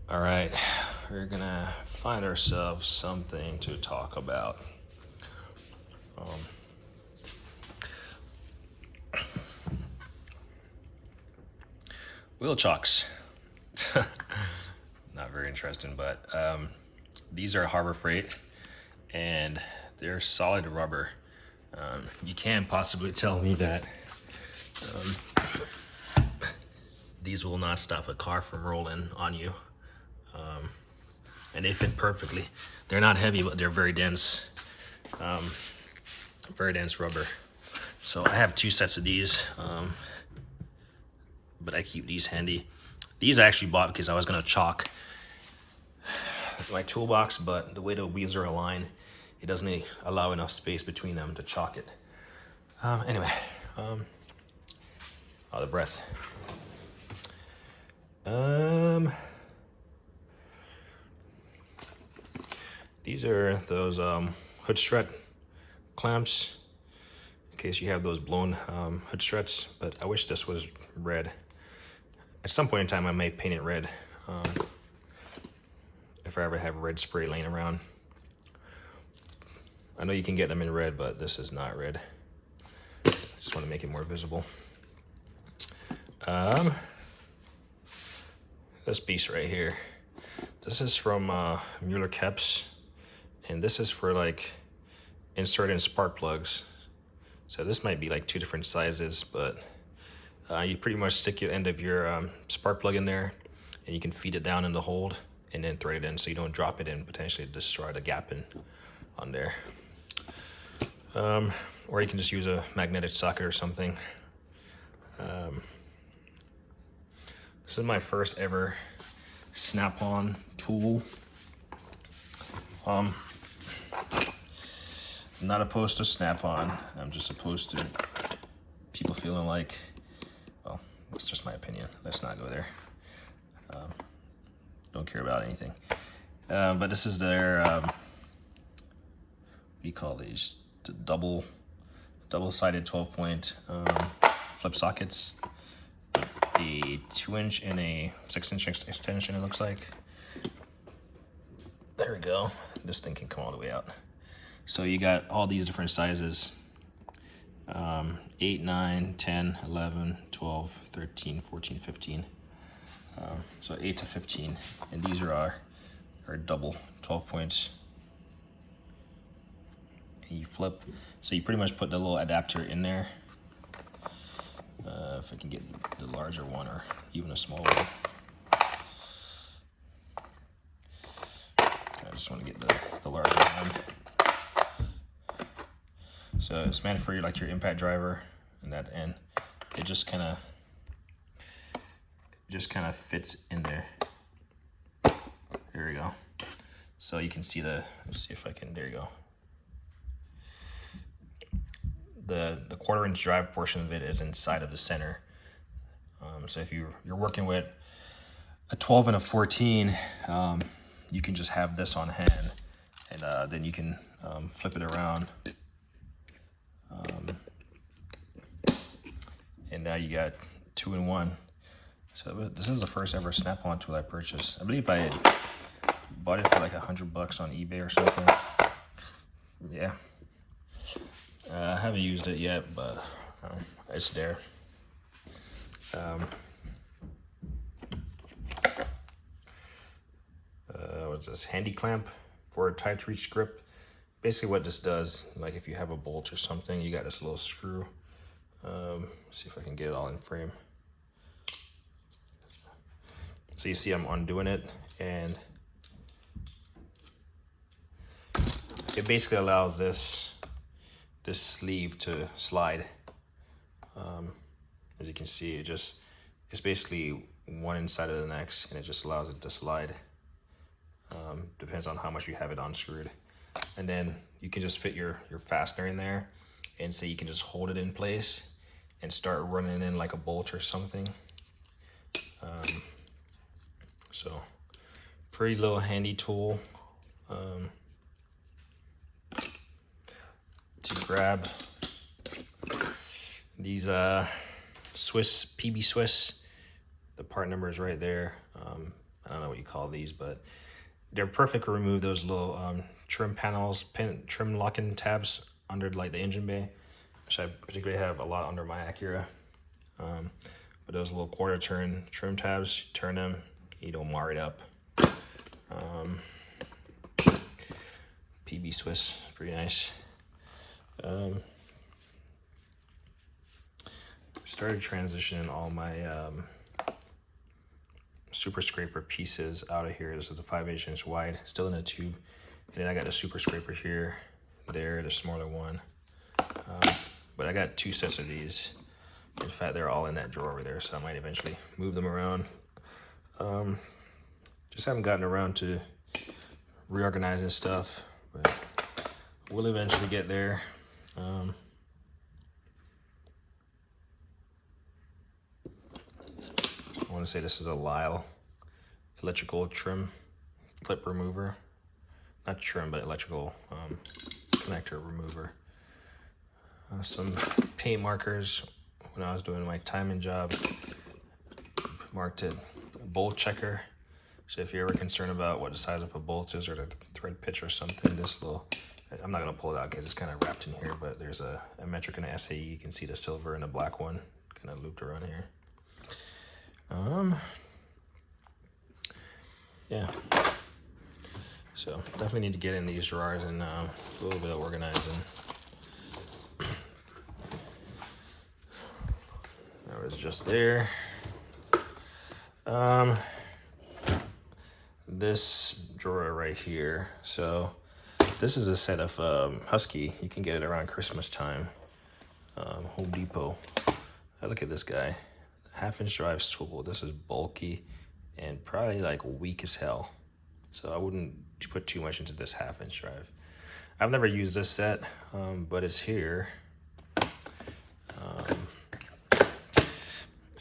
All right, we're gonna find ourselves something to talk about. Wheel chocks. Not very interesting, but these are Harbor Freight, and they're solid rubber. You can't possibly tell me that these will not stop a car from rolling on you. And they fit perfectly. They're not heavy, but they're very dense rubber. So I have two sets of these, but I keep these handy. These I actually bought because I was gonna chalk my toolbox, but the way the wheels are aligned, it doesn't allow enough space between them to chalk it. Anyway, out of breath. These are those hood strut clamps in case you have those blown hood struts, but I wish this was red. At some point in time I may paint it red if I ever have red spray laying around. I know you can get them in red, but this is not red. Just want to make it more visible. This piece right here, this is from Mueller Keps, and this is for like inserting spark plugs. So this might be like two different sizes, but you pretty much stick your end of your spark plug in there, and you can feed it down in the hold and then thread it in so you don't drop it and potentially destroy the gap on there. Or you can just use a magnetic socket or something. This is my first ever Snap-on tool. I'm not opposed to Snap-on. I'm just opposed to people feeling like, well, that's just my opinion. Let's not go there. Don't care about anything. But this is their, what do you call these? The double-sided 12-point flip sockets. A 2-inch and a 6-inch extension, it looks like. There we go. This thing can come all the way out. So you got all these different sizes. 8, 9, 10, 11, 12, 13, 14, 15. So 8 to 15. And these are double 12 points. And you flip. So you pretty much put the little adapter in there. If I can get the larger one or even a small one. I just want to get the larger one. So it's meant for like your impact driver and that end. It just kind of fits in there. There we go. So you can see let's see if I can, there you go. The 1/4-inch drive portion of it is inside of the center. So if you're working with a 12 and a 14, you can just have this on hand, and then you can flip it around. And now you got 2 in 1. So this is the first ever Snap-on tool I purchased. I believe I had bought it for like $100 on eBay or something. Yeah. I haven't used it yet, but it's there. What's this? Handy clamp for a tight reach grip. Basically what this does, like if you have a bolt or something, you got this little screw. See if I can get it all in frame. So you see I'm undoing it, and it basically allows this sleeve to slide. As you can see, it's basically one inside of the next, and it just allows it to slide. Depends on how much you have it unscrewed. And then you can just fit your fastener in there, and so you can just hold it in place and start running in like a bolt or something. So pretty little handy tool to grab. These Swiss, PB Swiss, the part number is right there. I don't know what you call these, but they're perfect to remove those little trim panels, trim locking tabs under like the engine bay, which I particularly have a lot under my Acura. But those little quarter turn trim tabs, you turn them, you don't mar it up. PB Swiss, pretty nice. Started transitioning all my Super Scraper pieces out of here. This is a 5/8" wide, still in a tube. And then I got the Super Scraper here, there, the smaller one. But I got 2 sets of these. In fact, they're all in that drawer over there, so I might eventually move them around. Just haven't gotten around to reorganizing stuff, but we'll eventually get there. I want to say this is a Lyle electrical trim clip remover. Not trim, but electrical connector remover. Some paint markers. When I was doing my timing job, marked it bolt checker. So if you're ever concerned about what the size of a bolt is or the thread pitch or something, this little, I'm not gonna pull it out because it's kind of wrapped in here, but there's a metric and a SAE. You can see the silver and the black one kind of looped around here. Yeah. So definitely need to get in these drawers and a little bit of organizing. That was just there. This drawer right here. So this is a set of Husky. You can get it around Christmas time. Home Depot. Look at this guy. 1/2" drive swivel. This is bulky and probably like weak as hell. So I wouldn't put too much into this 1/2" drive. I've never used this set, but it's here.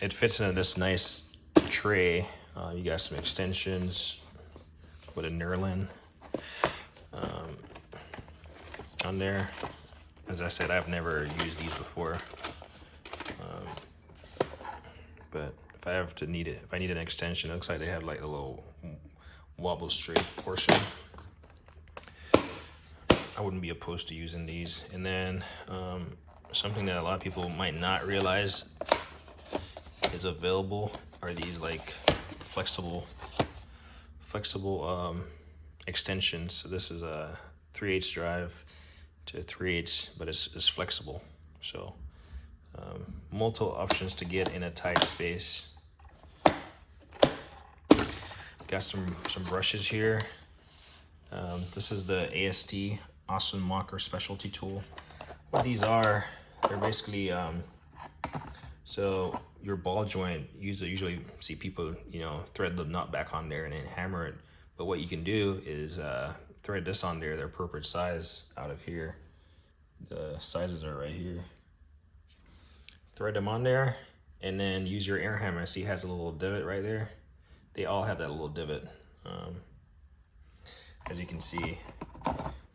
It fits into this nice tray. You got some extensions with a knurling on there. As I said, I've never used these before. But if I have to need it, if I need an extension, it looks like they have like a little wobble straight portion. I wouldn't be opposed to using these. And then something that a lot of people might not realize is available are these like flexible extensions. So this is a 3/8 drive to 3/8, but it's flexible. So multiple options to get in a tight space. Got some brushes here. This is the AST Austin Walker specialty tool. What these are, they're basically so your ball joint, usually see people, thread the nut back on there and then hammer it. But what you can do is thread this on there, the appropriate size out of here. The sizes are right here. Thread them on there and then use your air hammer. See, it has a little divot right there. They all have that little divot. As you can see,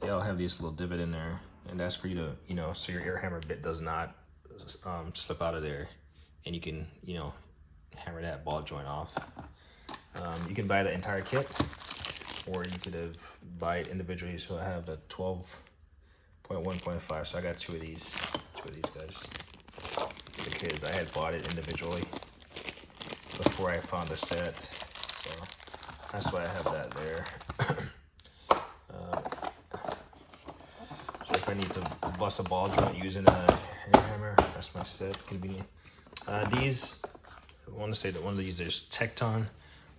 they all have this little divot in there, and that's for you to, so your air hammer bit does not slip out of there, and you can, hammer that ball joint off. You can buy the entire kit, or you could buy it individually. So I have the 12.1.5. So I got two of these guys. The kids, I had bought it individually before I found the set, so that's why I have that there. So if I need to bust a ball joint using a air hammer, that's my set. Convenient. These, I want to say that one of these is Tecton,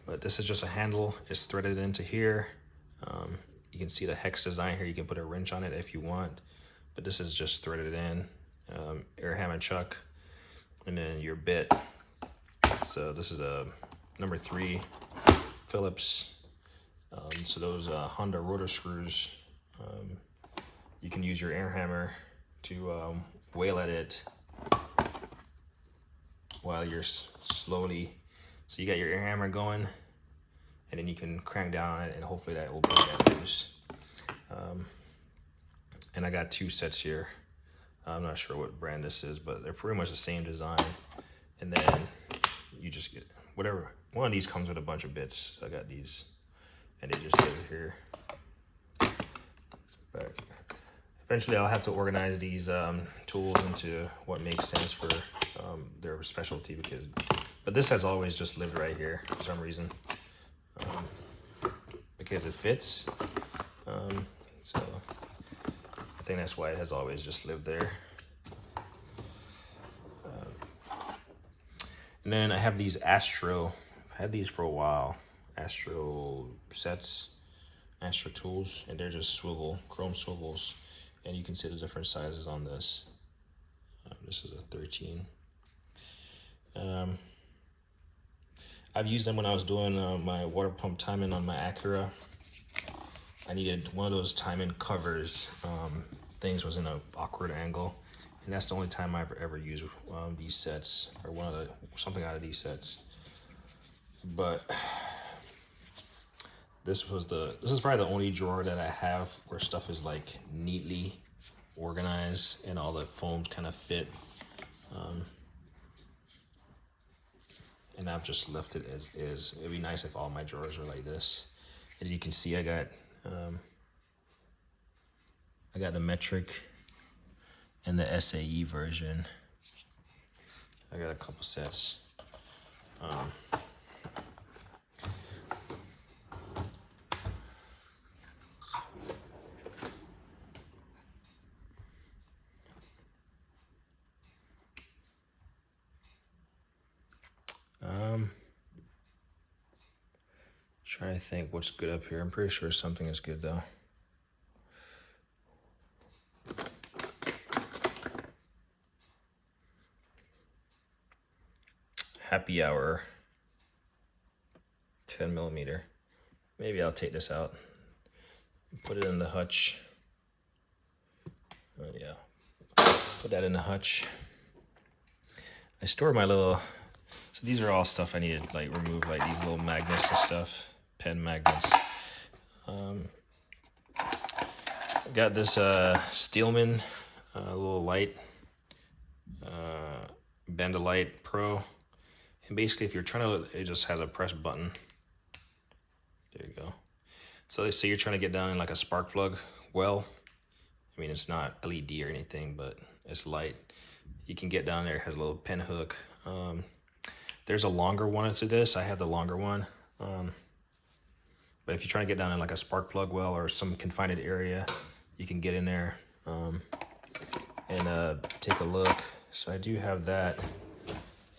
but this is just a handle. It's threaded into here. You can see the hex design here. You can put a wrench on it if you want, but this is just threaded in. Air hammer chuck, and then your bit. So this is a number 3 Phillips. So those Honda rotor screws, you can use your air hammer to whale at it while you're slowly. So you got your air hammer going, and then you can crank down on it, and hopefully that will break that loose. And I got 2 sets here. I'm not sure what brand this is, but they're pretty much the same design. And then you just get whatever one of these comes with a bunch of bits. So I got these, and they just live here. But eventually I'll have to organize these tools into what makes sense for their specialty, but this has always just lived right here for some reason, because it fits. So I think that's why it has always just lived there. And then I have these Astro. I've had these for a while. Astro sets, Astro tools, and they're just chrome swivels. And you can see the different sizes on this. This is a 13. I've used them when I was doing my water pump timing on my Acura. I needed one of those timing covers. Things was in an awkward angle. And that's the only time I've ever used these sets, or something out of these sets. But this is probably the only drawer that I have where stuff is like neatly organized and all the foams kind of fit. And I've just left it as is. It'd be nice if all my drawers were like this. As you can see, I got the metric and the SAE version. I got a couple sets. Trying to think what's good up here. I'm pretty sure something is good though. Happy Hour 10mm. Maybe I'll take this out, put it in the hutch. Yeah, put that in the hutch. I store my little, so these are all stuff I need to like remove, like these little magnets and stuff, pen magnets. Got this Steelman little light, Bandolight Pro. And basically, if you're trying to, it just has a press button. There you go. So let's say you're trying to get down in like a spark plug well. I mean, it's not LED or anything, but it's light. You can get down there. It has a little pin hook. There's a longer one to this. I have the longer one. But if you're trying to get down in like a spark plug well or some confined area, you can get in there and take a look. So I do have that.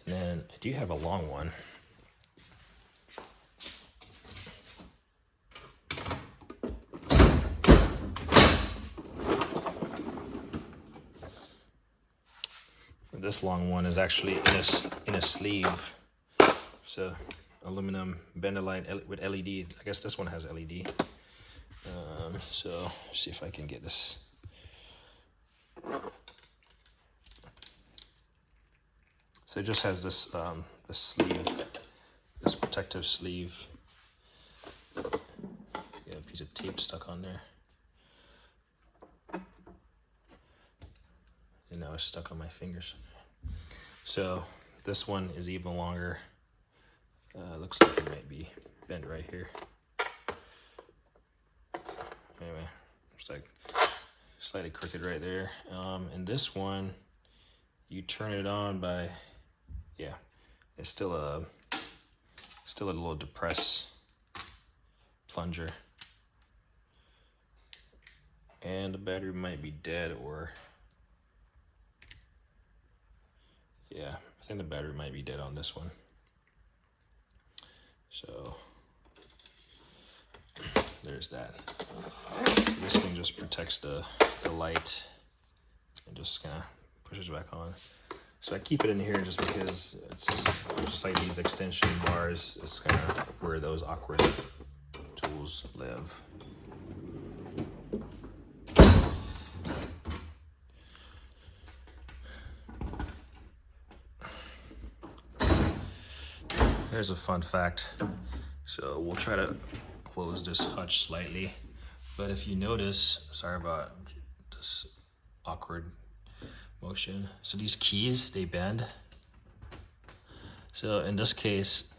And then I do have a long one. This long one is actually in a sleeve. So aluminum Bandolight with LED. I guess this one has LED. So see if I can get this. So it just has this this sleeve, this protective sleeve. Got a piece of tape stuck on there. And now it's stuck on my fingers. So this one is even longer. Looks like it might be bent right here. Anyway, it's like slightly crooked right there. And this one, you turn it on by, yeah, it's still a little depressed plunger. And the battery might be dead, or yeah, I think the battery might be dead on this one. So there's that. So this thing just protects the light and just kind of pushes back on. So I keep it in here just because it's just like these extension bars. It's kind of where those awkward tools live. Here's a fun fact. So we'll try to close this hutch slightly. But if you notice, sorry about this awkward motion. So these keys, they bend. So in this case,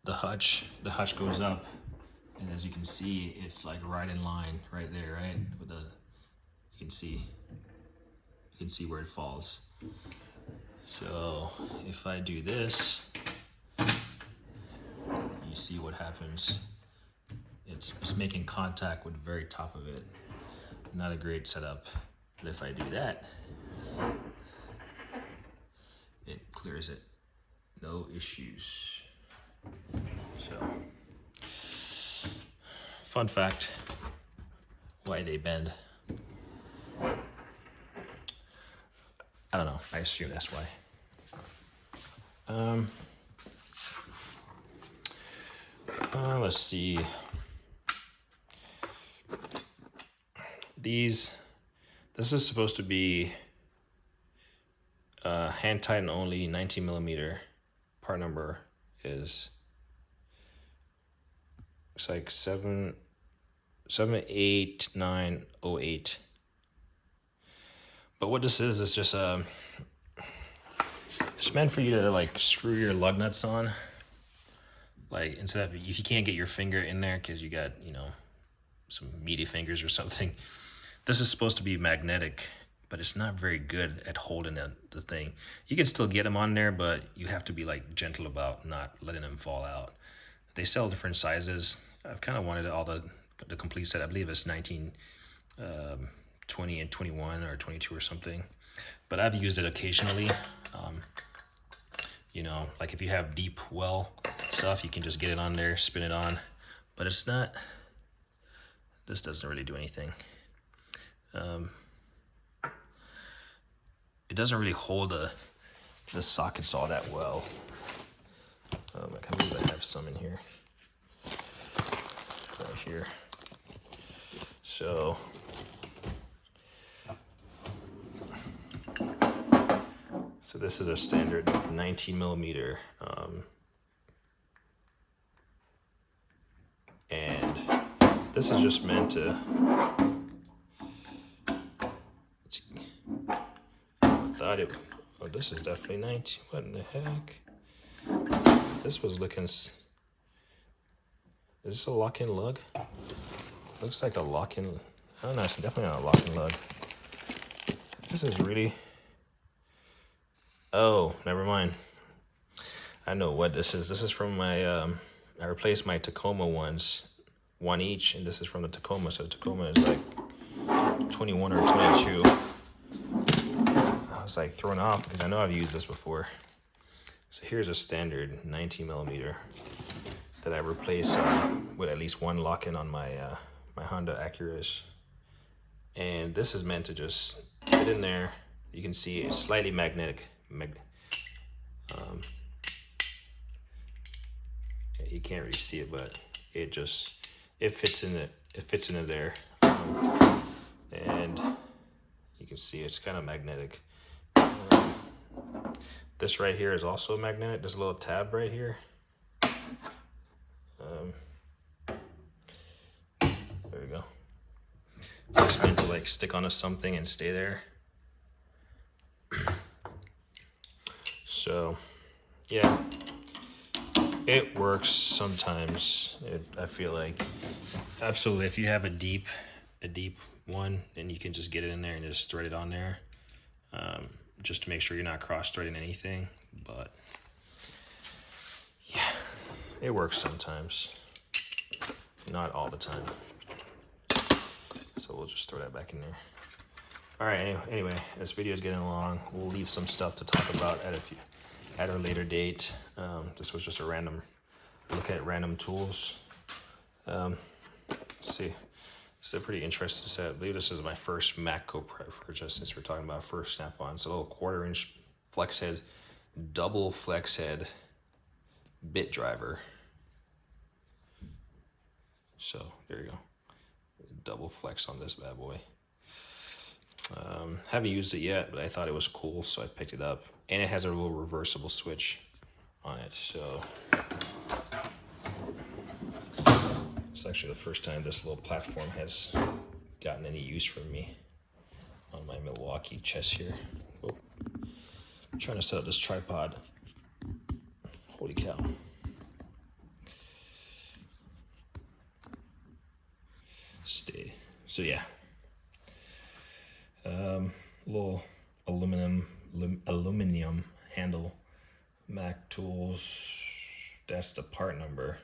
the hutch goes up, and as you can see, it's like right in line right there, right? With the, you can see where it falls. So if I do this, you see what happens. It's making contact with the very top of it. Not a great setup, but if I do that, it clears it. No issues. So, fun fact, why they bend. I don't know, I assume that's why. Let's see. This is supposed to be hand tighten only, 19 millimeter. Part number is, it's like 78908. But what this is just it's meant for you to like screw your lug nuts on. Like instead of, if you can't get your finger in there because you got, you know, some meaty fingers or something, this is supposed to be magnetic, but it's not very good at holding the thing. You can still get them on there, but you have to be like gentle about not letting them fall out. They sell different sizes. I've kind of wanted all the complete set. I believe it's 19, 20 and 21 or 22 or something, but I've used it occasionally. You know, like if you have deep well stuff, you can just get it on there, spin it on, but it's not, this doesn't really do anything. It doesn't really hold the sockets all that well. I believe I have some in here, right here. So this is a standard 19 millimeter, and this is just meant to, oh, this is definitely 19, what in the heck? This was looking, is this a lock-in lug? Looks like a lock-in, I don't know, it's definitely not a lock-in lug. This is really, oh, never mind. I know what this is. This is from my, I replaced my Tacoma ones, one each, and this is from the Tacoma. So the Tacoma is like 21 or 22. I was like thrown off because I know I've used this before. So here's a standard 19 millimeter that I replace with at least one lock-in on my my Honda Acura. And this is meant to just fit in there. You can see it's slightly magnetic. You can't really see it, but it fits in it. It fits into there, and you can see it's kind of magnetic. This right here is also magnetic. There's a little tab right here. There we go. So it's meant to like stick onto something and stay there. So, yeah, it works sometimes. I feel like, absolutely. If you have a deep one, then you can just get it in there and just thread it on there, just to make sure you're not cross-threading anything. But yeah, it works sometimes, not all the time. So we'll just throw that back in there. All right, anyway, this video is getting long. We'll leave some stuff to talk about at a later date. This was just a random look at random tools. Let's see, this is a pretty interesting set. I believe this is my first Matco purchase, since we're talking about first Snap-on. It's a little 1/4-inch flex head, double flex head bit driver. So there you go, double flex on this bad boy. Haven't used it yet, but I thought it was cool, so I picked it up. And it has a little reversible switch on it, so it's actually the first time this little platform has gotten any use from me on my Milwaukee chest here. Oh, I'm trying to set up this tripod. Holy cow. stay. So yeah, little aluminum handle, Mac Tools. That's the part number.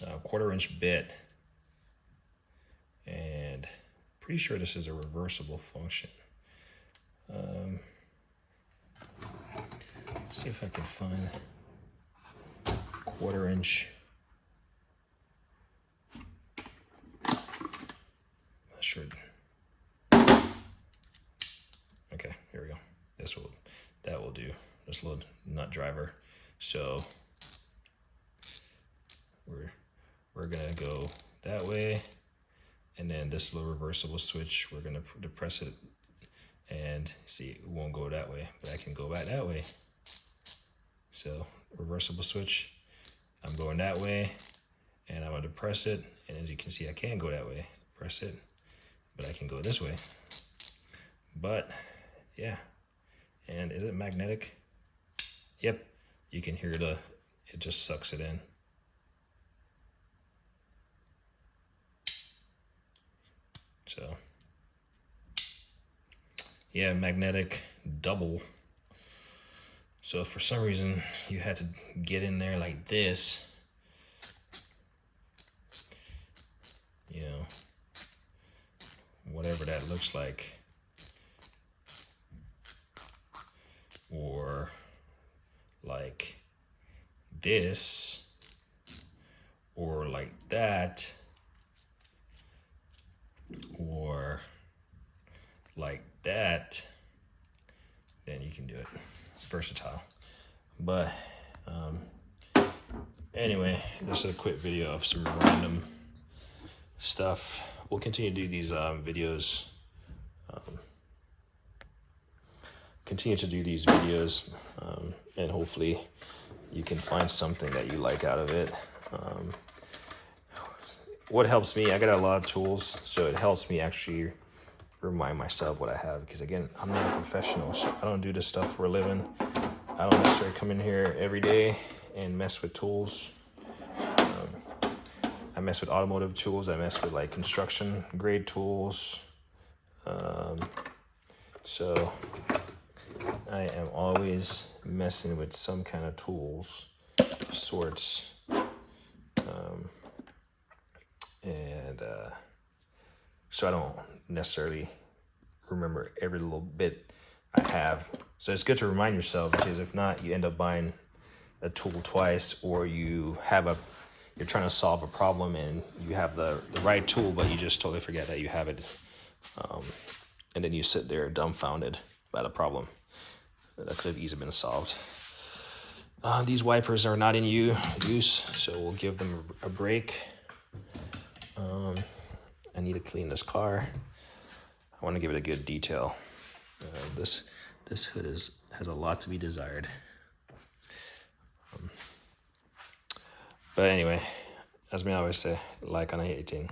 1/4" bit, and pretty sure this is a reversible function. Let's see if I can find 1/4". Not sure. Okay, here we go. That will do. This little nut driver. So we're gonna go that way, and then this little reversible switch, we're gonna depress it, and see, it won't go that way, but I can go back that way. So reversible switch, I'm going that way, and I'm gonna depress it, and as you can see, I can go that way, press it, but I can go this way. But yeah, and is it magnetic? Yep, you can hear it just sucks it in. So yeah, magnetic double. So if for some reason you had to get in there like this, you know, whatever that looks like, or like this, or like that, or like that, then you can do it. Versatile. But anyway, this is a quick video of some random stuff. We'll continue to do these videos. And hopefully you can find something that you like out of it. What helps me, I got a lot of tools, so it helps me actually remind myself what I have, because again, I'm not a professional, so I don't do this stuff for a living. I don't necessarily come in here every day and mess with tools. I mess with automotive tools, I mess with like construction grade tools. So I am always messing with some kind of tools of sorts. So I don't necessarily remember every little bit I have. So it's good to remind yourself, because if not, you end up buying a tool twice, or you're trying to solve a problem and you have the right tool, but you just totally forget that you have it. And then you sit there dumbfounded by the problem that could have easily been solved. These wipers are not in use, so we'll give them a break. I need to clean this car. I want to give it a good detail. This hood has a lot to be desired. But anyway, as me always say, like on a hating.